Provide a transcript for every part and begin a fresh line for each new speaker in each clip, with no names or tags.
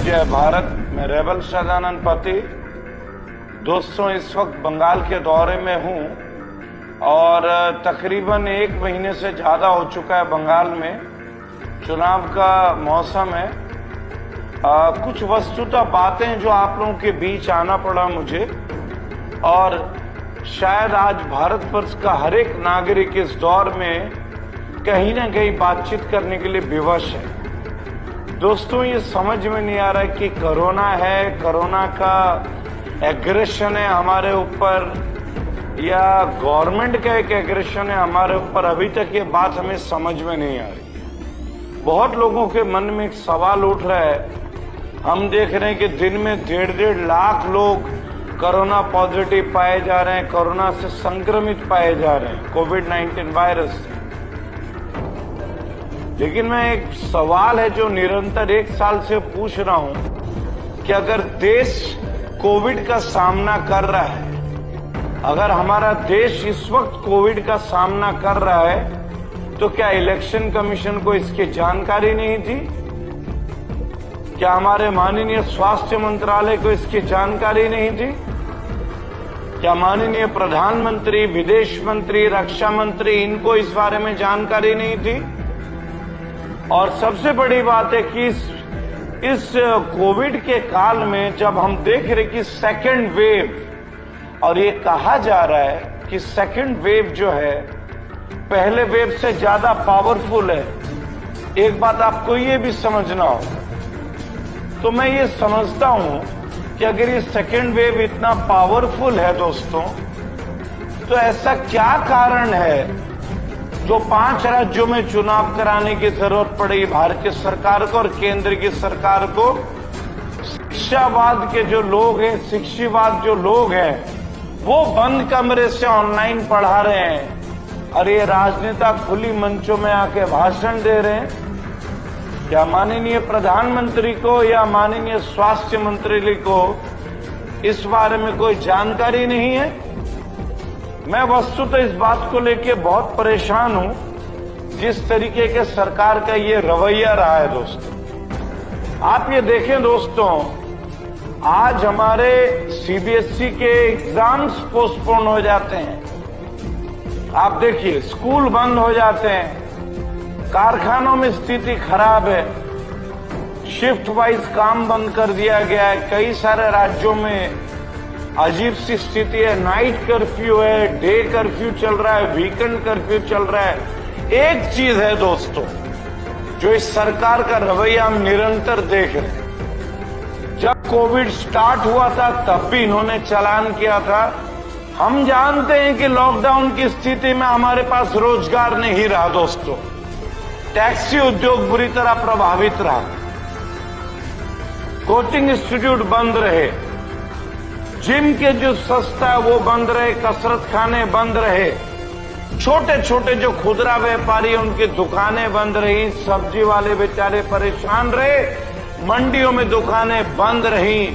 जय भारत। मैं रेबल सदानंद पति। दोस्तों, इस वक्त बंगाल के दौरे में हूं और तकरीबन 1 महीने से ज़्यादा हो चुका है बंगाल में। चुनाव का मौसम है। कुछ वस्तुतः बातें जो आप लोगों के बीच आना पड़ा मुझे, और शायद आज भारतवर्ष का हर एक नागरिक इस दौर में कहीं ना कहीं बातचीत करने के लिए विवश है। दोस्तों, ये समझ में नहीं आ रहा है कि कोरोना है, कोरोना का एग्रेशन है हमारे ऊपर, या गवर्नमेंट का एक एग्रेशन है हमारे ऊपर। अभी तक ये बात हमें समझ में नहीं आ रही। बहुत लोगों के मन में एक सवाल उठ रहा है। हम देख रहे हैं कि दिन में 1.5 लाख लोग कोरोना पॉजिटिव पाए जा रहे हैं, कोरोना से संक्रमित पाए जा रहे हैं, कोविड-19 वायरस से। लेकिन मैं एक सवाल है जो निरंतर 1 साल से पूछ रहा हूं कि अगर देश कोविड का सामना कर रहा है, अगर हमारा देश इस वक्त कोविड का सामना कर रहा है, तो क्या इलेक्शन कमीशन को इसकी जानकारी नहीं थी? क्या हमारे माननीय स्वास्थ्य मंत्रालय को इसकी जानकारी नहीं थी? क्या माननीय प्रधानमंत्री, विदेश मंत्री, रक्षा मंत्री, इनको इस बारे में जानकारी नहीं थी? और सबसे बड़ी बात है कि इस कोविड के काल में जब हम देख रहे कि सेकेंड वेव, और ये कहा जा रहा है कि सेकेंड वेव जो है पहले वेव से ज्यादा पावरफुल है। एक बात आपको ये भी समझना हो, तो मैं ये समझता हूं कि अगर ये सेकेंड वेव इतना पावरफुल है दोस्तों, तो ऐसा क्या कारण है जो 5 राज्यों में चुनाव कराने की जरूरत पड़ी भारतीय सरकार को और केंद्र की सरकार को? शिक्षावाद के जो लोग हैं, शिक्षावाद जो लोग हैं, वो बंद कमरे से ऑनलाइन पढ़ा रहे हैं और ये राजनेता खुली मंचों में आके भाषण दे रहे हैं। क्या माननीय प्रधानमंत्री को या माननीय स्वास्थ्य मंत्री को इस बारे में कोई जानकारी नहीं है? मैं वस्तुतः इस बात को लेकर बहुत परेशान हूं, जिस तरीके के सरकार का ये रवैया रहा है। दोस्तों, आप ये देखें दोस्तों, आज हमारे सीबीएसई के एग्जाम्स पोस्टपोन हो जाते हैं। आप देखिए, स्कूल बंद हो जाते हैं, कारखानों में स्थिति खराब है, शिफ्ट वाइज काम बंद कर दिया गया है। कई सारे राज्यों में अजीब सी स्थिति है, नाइट कर्फ्यू है, डे कर्फ्यू चल रहा है, वीकेंड कर्फ्यू चल रहा है। एक चीज है दोस्तों, जो इस सरकार का रवैया हम निरंतर देख रहे हैं। जब कोविड स्टार्ट हुआ था तब भी इन्होंने चालान किया था। हम जानते हैं कि लॉकडाउन की स्थिति में हमारे पास रोजगार नहीं रहा दोस्तों। टैक्सी उद्योग बुरी तरह प्रभावित रहा, कोचिंग इंस्टीट्यूट बंद रहे, जिम के जो सस्ता है वो बंद रहे, कसरत खाने बंद रहे, छोटे छोटे जो खुदरा व्यापारी उनकी दुकानें बंद रही, सब्जी वाले बेचारे परेशान रहे, मंडियों में दुकानें बंद रही,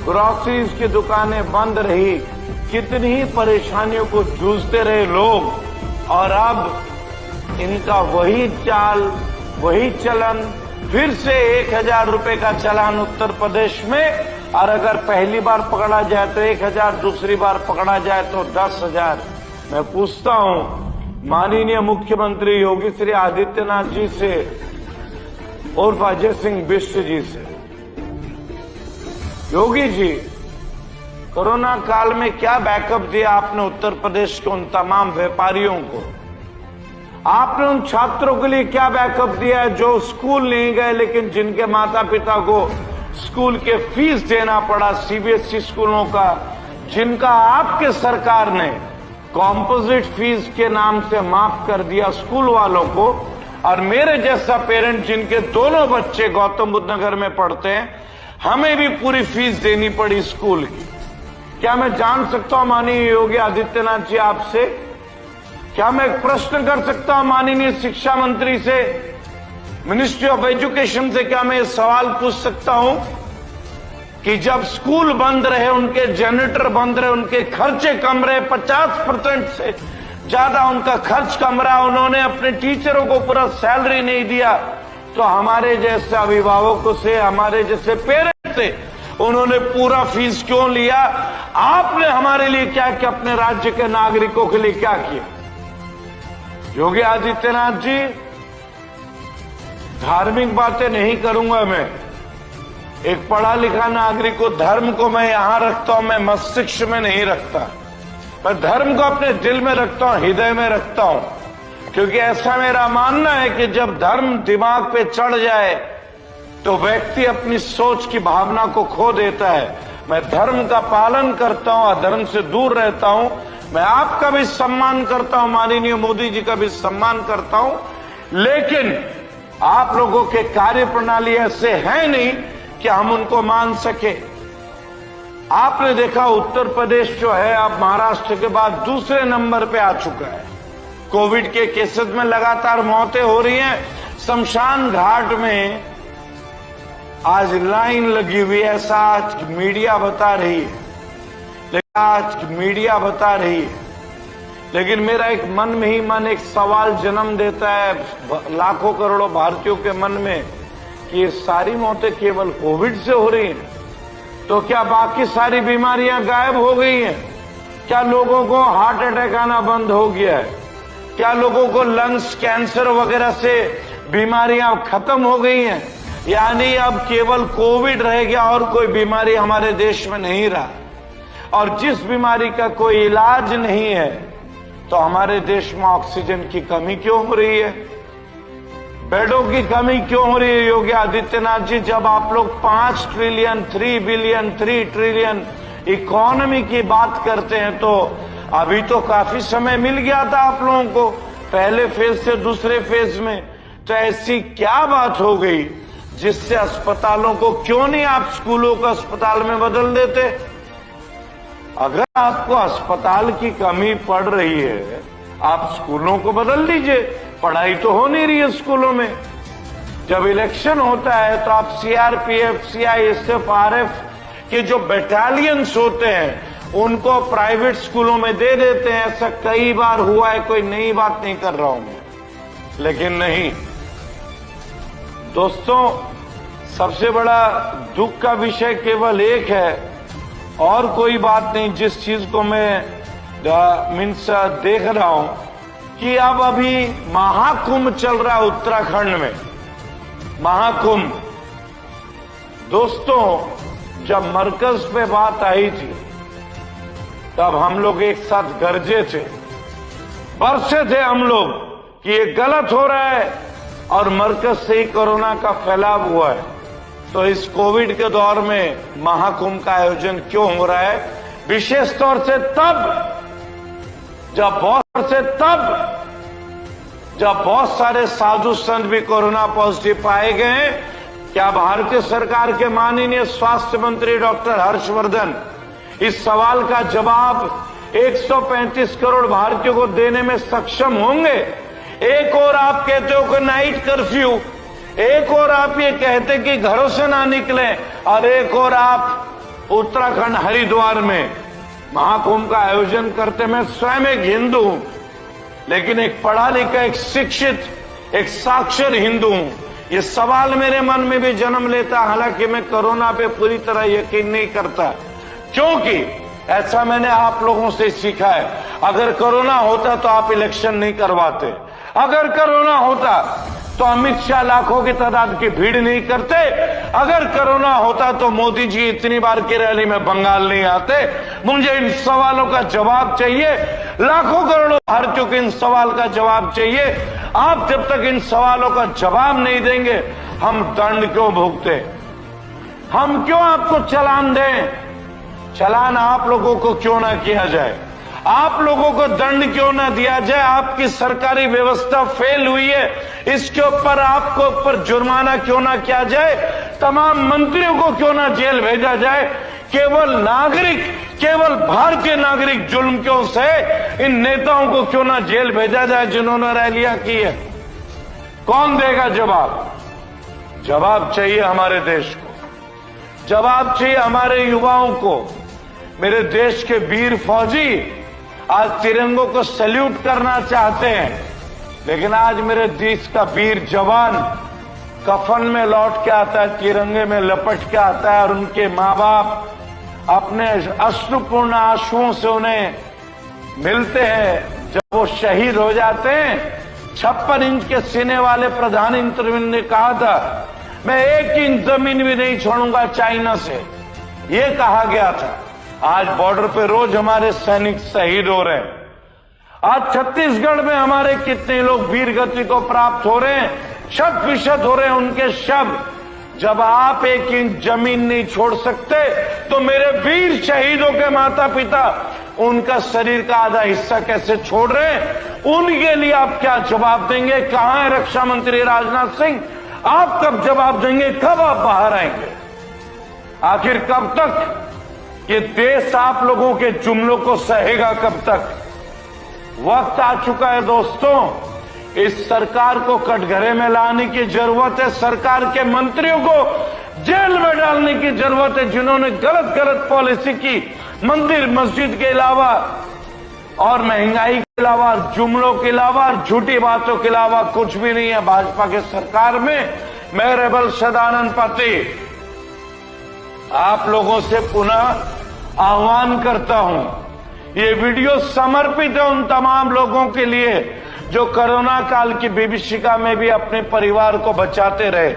ग्रोसरीज की दुकानें बंद रही। कितनी ही परेशानियों को जूझते रहे लोग, और अब इनका वही चाल, वही चलन, फिर से 1000 रुपए का चालान उत्तर प्रदेश में, और अगर पहली बार पकड़ा जाए तो 1000, दूसरी बार पकड़ा जाए तो 10,000। मैं पूछता हूं माननीय मुख्यमंत्री योगी श्री आदित्यनाथ जी से और अजय सिंह बिष्ट जी से, योगी जी, कोरोना काल में क्या बैकअप दिया आपने उत्तर प्रदेश के उन तमाम व्यापारियों को? आपने उन छात्रों के लिए क्या बैकअप दिया है जो स्कूल नहीं गए, लेकिन जिनके माता पिता को स्कूल के फीस देना पड़ा, सीबीएसई स्कूलों का, जिनका आपके सरकार ने कॉम्पोजिट फीस के नाम से माफ कर दिया स्कूल वालों को, और मेरे जैसा पेरेंट जिनके दोनों बच्चे गौतम बुद्ध नगर में पढ़ते हैं, हमें भी पूरी फीस देनी पड़ी स्कूल की। क्या मैं जान सकता हूं माननीय योगी आदित्यनाथ जी आपसे? क्या मैं एक प्रश्न कर सकता हूं माननीय शिक्षा मंत्री से, मिनिस्ट्री ऑफ एजुकेशन से? क्या मैं ये सवाल पूछ सकता हूं कि जब स्कूल बंद रहे, उनके जनरेटर बंद रहे, उनके खर्चे कम रहे, 50% से ज्यादा उनका खर्च कम रहा, उन्होंने अपने टीचरों को पूरा सैलरी नहीं दिया, तो हमारे जैसे अभिभावकों से, हमारे जैसे पेरेंट्स से उन्होंने पूरा फीस क्यों लिया? आपने हमारे लिए क्या किया? अपने राज्य के नागरिकों के लिए क्या किया? योगी आदित्यनाथ जी, धार्मिक बातें नहीं करूंगा मैं। एक पढ़ा लिखा नागरिक को, धर्म को मैं यहां रखता हूं, मैं मस्तिष्क में नहीं रखता। मैं धर्म को अपने दिल में रखता हूं, हृदय में रखता हूं, क्योंकि ऐसा मेरा मानना है कि जब धर्म दिमाग पे चढ़ जाए तो व्यक्ति अपनी सोच की भावना को खो देता है। मैं धर्म का पालन करता हूं, अधर्म से दूर रहता हूं। मैं आपका भी सम्मान करता हूं, माननीय मोदी जी का भी सम्मान करता हूं, लेकिन आप लोगों के कार्य प्रणाली ऐसे है नहीं कि हम उनको मान सके। आपने देखा उत्तर प्रदेश जो है अब महाराष्ट्र के बाद दूसरे नंबर पे आ चुका है। कोविड के केसेस में लगातार मौतें हो रही हैं। शमशान घाट में आज लाइन लगी हुई है, ऐसा आज मीडिया बता रही है, लेकिन मेरा एक मन में ही मन एक सवाल जन्म देता है लाखों करोड़ों भारतीयों के मन में कि ये सारी मौतें केवल कोविड से हो रही हैं, तो क्या बाकी सारी बीमारियां गायब हो गई हैं? क्या लोगों को हार्ट अटैक आना बंद हो गया है? क्या लोगों को लंग्स कैंसर वगैरह से बीमारियां खत्म हो गई हैं? यानी अब केवल कोविड रह गया और कोई बीमारी हमारे देश में नहीं रहा। और जिस बीमारी का कोई इलाज नहीं है, तो हमारे देश में ऑक्सीजन की कमी क्यों हो रही है? बेडों की कमी क्यों हो रही है? योगी आदित्यनाथ जी, जब आप लोग 5 ट्रिलियन, 3 बिलियन, 3 ट्रिलियन इकोनॉमी की बात करते हैं, तो अभी तो काफी समय मिल गया था आप लोगों को पहले फेज से दूसरे फेज में। तो ऐसी क्या बात हो गई जिससे अस्पतालों को क्यों नहीं आप स्कूलों को अस्पताल में बदल देते? अगर आपको अस्पताल की कमी पड़ रही है, आप स्कूलों को बदल लीजिए। पढ़ाई तो हो नहीं रही है स्कूलों में। जब इलेक्शन होता है तो आप सीआरपीएफ, सीआईएसएफ, आरएफ के जो बटालियंस होते हैं उनको प्राइवेट स्कूलों में दे देते हैं। ऐसा कई बार हुआ है, कोई नई बात नहीं कर रहा हूं मैं, लेकिन नहीं दोस्तों, सबसे बड़ा दुख का विषय केवल एक है और कोई बात नहीं। जिस चीज को मैं देख रहा हूं कि अब अभी महाकुंभ चल रहा है उत्तराखंड में। महाकुंभ दोस्तों, जब मरकज पे बात आई थी तब हम लोग एक साथ गरजे थे, बरसे थे हम लोग कि ये गलत हो रहा है और मरकज से ही कोरोना का फैलाव हुआ है। तो इस कोविड के दौर में महाकुंभ का आयोजन क्यों हो रहा है? विशेष तौर से तब जब बहुत सारे साधु संत भी कोरोना पॉजिटिव पाए गए हैं। क्या भारतीय सरकार के माननीय स्वास्थ्य मंत्री डॉक्टर हर्षवर्धन इस सवाल का जवाब 135 करोड़ भारतीयों को देने में सक्षम होंगे? एक और आप कहते हो कि नाइट कर्फ्यू, एक और आप ये कहते कि घरों से ना निकलें, और एक और आप उत्तराखंड हरिद्वार में महाकुंभ का आयोजन करते। मैं स्वयं एक हिंदू हूं, लेकिन एक पढ़ा लिखा, एक शिक्षित, एक साक्षर हिंदू हूं। ये सवाल मेरे मन में भी जन्म लेता, हालांकि मैं कोरोना पे पूरी तरह यकीन नहीं करता, क्योंकि ऐसा मैंने आप लोगों से सीखा है। अगर कोरोना होता तो आप इलेक्शन नहीं करवाते। अगर कोरोना होता तो अमित शाह लाखों की तादाद की भीड़ नहीं करते। अगर कोरोना होता तो मोदी जी इतनी बार की रैली में बंगाल नहीं आते। मुझे इन सवालों का जवाब चाहिए, लाखों करोड़ों भारतीयों को इन सवाल का जवाब चाहिए। आप जब तक इन सवालों का जवाब नहीं देंगे, हम दंड क्यों भुगते? हम क्यों आपको चालान दें? चालान आप लोगों को क्यों ना किया जाए? आप लोगों को दंड क्यों ना दिया जाए? आपकी सरकारी व्यवस्था फेल हुई है, इसके ऊपर आपको ऊपर जुर्माना क्यों ना किया जाए? तमाम मंत्रियों को क्यों ना जेल भेजा जाए? केवल नागरिक, केवल भारतीय नागरिक जुल्म क्यों सहे? इन नेताओं को क्यों ना जेल भेजा जाए जिन्होंने रैलियां की है? कौन देगा जवाब? जवाब चाहिए हमारे देश को, जवाब चाहिए हमारे युवाओं को। मेरे देश के वीर फौजी आज तिरंगों को सैल्यूट करना चाहते हैं, लेकिन आज मेरे देश का वीर जवान कफन में लौट के आता है, तिरंगे में लपट के आता है और उनके माँ बाप अपने अश्रुपूर्ण आंसुओं से उन्हें मिलते हैं। जब वो शहीद हो जाते हैं, 56 इंच के सीने वाले प्रधानमंत्री ने कहा था, मैं 1 इंच जमीन भी नहीं छोड़ूंगा चाइना से, ये कहा गया था। आज बॉर्डर पे रोज हमारे सैनिक शहीद हो रहे हैं। आज छत्तीसगढ़ में हमारे कितने लोग वीर गति को प्राप्त हो रहे हैं, 100% हो रहे हैं उनके शव। जब आप 1 इंच जमीन नहीं छोड़ सकते तो मेरे वीर शहीदों के माता पिता उनका शरीर का आधा हिस्सा कैसे छोड़ रहे हैं? उनके लिए आप क्या जवाब देंगे? कहां है रक्षा मंत्री राजनाथ सिंह? आप कब जवाब देंगे? कब आप बाहर आएंगे? आखिर कब तक ये देश आप लोगों के जुमलों को सहेगा? कब तक? वक्त आ चुका है दोस्तों, इस सरकार को कटघरे में लाने की जरूरत है। सरकार के मंत्रियों को जेल में डालने की जरूरत है, जिन्होंने गलत गलत पॉलिसी की। मंदिर मस्जिद के अलावा और महंगाई के अलावा, जुमलों के अलावा, झूठी बातों के अलावा कुछ भी नहीं है भाजपा के सरकार में। मैं रेबल सदानंद पाटिल आप लोगों से पुनः आह्वान करता हूं, ये वीडियो समर्पित है उन तमाम लोगों के लिए जो कोरोना काल की विभीषिका में भी अपने परिवार को बचाते रहे।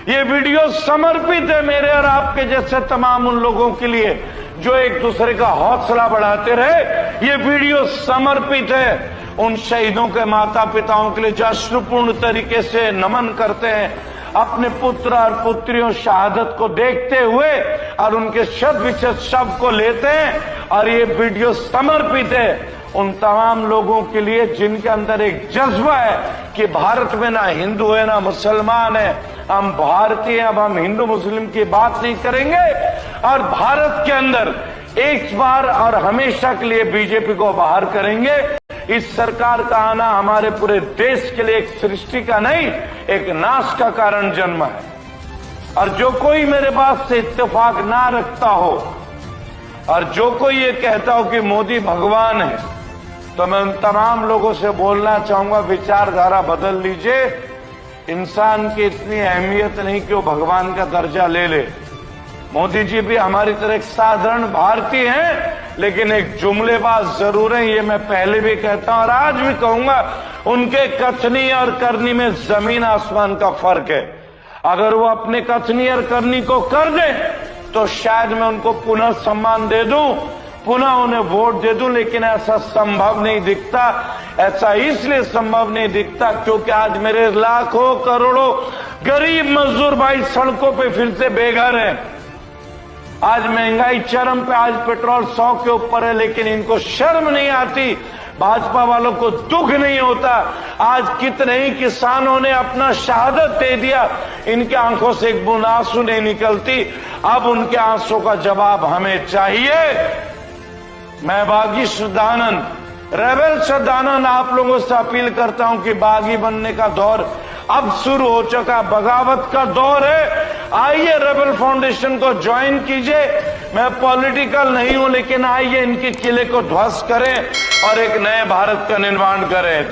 ये वीडियो समर्पित है मेरे और आपके जैसे तमाम उन लोगों के लिए जो एक दूसरे का हौसला बढ़ाते रहे। ये वीडियो समर्पित है उन शहीदों के माता पिताओं के लिए जो अश्रुपूर्ण तरीके से नमन करते हैं, अपने पुत्र और पुत्रियों शहादत को देखते हुए और उनके शव को लेते हैं। और ये वीडियो समर्पित है उन तमाम लोगों के लिए जिनके अंदर एक जज्बा है कि भारत में ना हिंदू है ना मुसलमान है, हम भारतीय। अब हम हिंदू मुस्लिम की बात नहीं करेंगे और भारत के अंदर एक बार और हमेशा के लिए बीजेपी को बाहर करेंगे। इस सरकार का आना हमारे पूरे देश के लिए एक सृष्टि का नहीं, एक नाश का कारण जन्मा है। और जो कोई मेरे बात से इत्तेफाक ना रखता हो और जो कोई ये कहता हो कि मोदी भगवान है, तो मैं उन तमाम लोगों से बोलना चाहूंगा, विचारधारा बदल लीजिए। इंसान की इतनी अहमियत नहीं कि वो भगवान का दर्जा ले ले। मोदी जी भी हमारी तरह एक साधारण भारतीय हैं, लेकिन एक जुमलेबाज जरूर है। ये मैं पहले भी कहता हूं और आज भी कहूंगा, उनके कथनी और करनी में जमीन आसमान का फर्क है। अगर वो अपने कथनी और करनी को कर दे तो शायद मैं उनको पुनः सम्मान दे दूं, पुनः उन्हें वोट दे दूं, लेकिन ऐसा संभव नहीं दिखता। ऐसा इसलिए संभव नहीं दिखता क्योंकि आज मेरे लाखों करोड़ों गरीब मजदूर भाई सड़कों पे फिर से बेघर हैं। आज महंगाई चरम पे, आज पेट्रोल 100 के ऊपर है, लेकिन इनको शर्म नहीं आती, भाजपा वालों को दुख नहीं होता। आज कितने ही किसानों ने अपना शहादत दे दिया, इनके आंखों से एक बूंद आंसू नहीं निकलती। अब उनके आंसू का जवाब हमें चाहिए। मैं बागी श्रद्धानंद, रेबल श्रद्धानंद आप लोगों से अपील करता हूं कि बागी बनने का दौर अब शुरू हो चुका, बगावत का दौर है। आइए रेबल फाउंडेशन को ज्वाइन कीजिए। मैं पॉलिटिकल नहीं हूं, लेकिन आइए इनके किले को ध्वस्त करें और एक नए भारत का निर्माण करें।